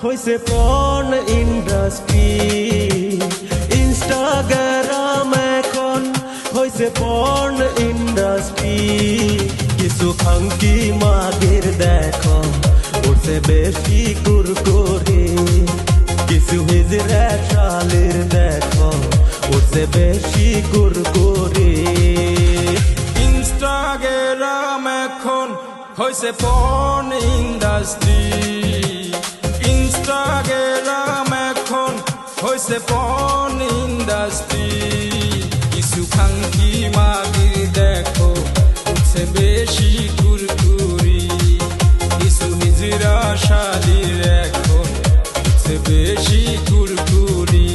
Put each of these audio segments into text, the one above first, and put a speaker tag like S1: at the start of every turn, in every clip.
S1: হইছে porn industry. Instagram এখন হইছে পর্ন ইন্ডাস্ট্রি। কিছু খাঙ্কি মাগের দেখো উঠছে বেশি কুরকুরে। কিছু হিজড়া শালের দেখো উঠছে বেশি কুরকুরে।
S2: ইনস্টাগ্রাম এখন হইছে পর্ন ইন্ডাস্ট্রি। ইনস্টাগ্রাম এখন হইছে পর্ন ইন্ডাস্ট্রি। কিছু খাঙ্কি মাগির দেখো উঠছে বেশি কুরকুরি। কিছু হিজড়া শালির এখন উঠছে বেশি কুরকুরি।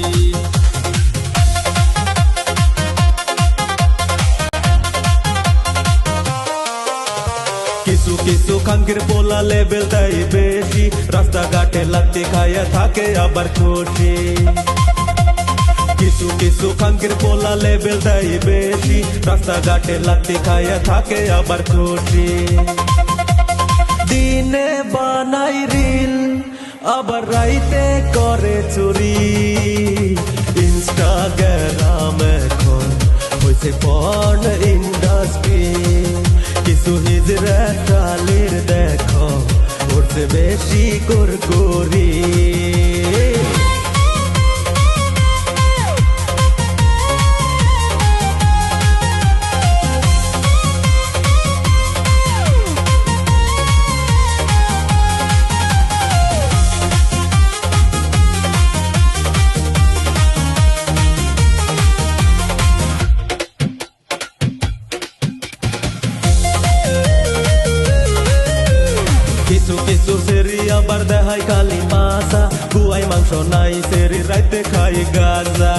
S1: কিছু কিছু খাঙ্কির পোলা লেভেল দেয় বেশি। রাস্তাঘাটে লাত্তি খাইয়া থাকে আবার খুশি। কিছু কিছু খাঙ্কির পোলা লেভেল দেয় বেশি। রাস্তাঘাটে লাত্তি খাইয়া থাকে আবার খুশি। দিনে বানাই রিল আবার রাইতে করে চুরি। ইনস্টাগ্রাম এখন হইছে পর্ন ইন্ডাস্ট্রি। কিছু হিজড়া শালের দেখো উঠছে বেশি কুরকুরি। কিছু কিছু সেরি আবার দেখাই খালি মাছা। গুয়াই মাংস নাই সেরি রাইতে খাই গাঁজা।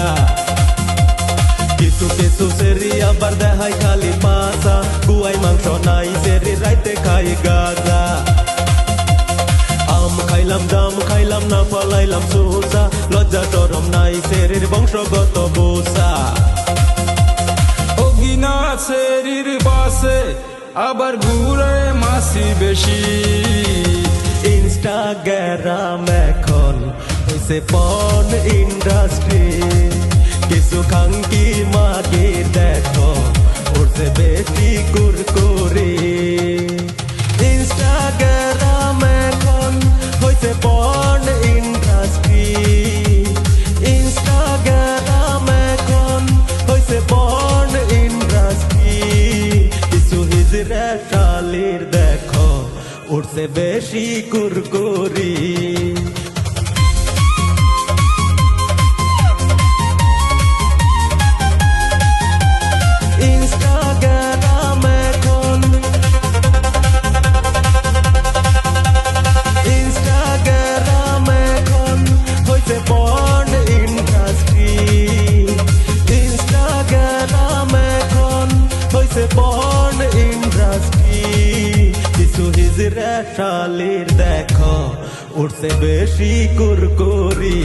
S1: কিছু কিছু সেরি আবার দেখাই খালি মাছা। গুয়াই মাংস নাই সেরি রাইতে খাই গাঁজা। আম খাইলাম দাম খাইলাম না ফলাইলাম সোসা। লজ্জা শরম নাই সেরির বংশগত বোসা।
S2: অগিনা সেরির বাসে আবার ঘুরে মাসি বেশি।
S1: ইনস্টাগ্রাম এখন হইছে পর্ন ইন্ডাস্ট্রি। কিছু খাঙ্কি মাগে দেখো উঠছে বেশি কুরকুরি। ইনস্টাগ্রাম এখন হইছে পর্ন ইন্ডাস্ট্রি। ইনস্টাগ্রাম এখন হইছে পর্ন ইন্ডাস্ট্রি। কিছু হিজড়া শালের দেখো উঠছে বেশি কুরকুরি। ইনস্টাগ্রাম এখন ইনস্টাগ্রাম এখন হইছে পর্ন ইন্ডাস্ট্রি। ইনস্টাগ্রাম এখন হইছে পর্ন ইন্ডাস্ট্রি। কিছু হিজড়া শালের দেখো উঠছে বেশি কুরকুরি।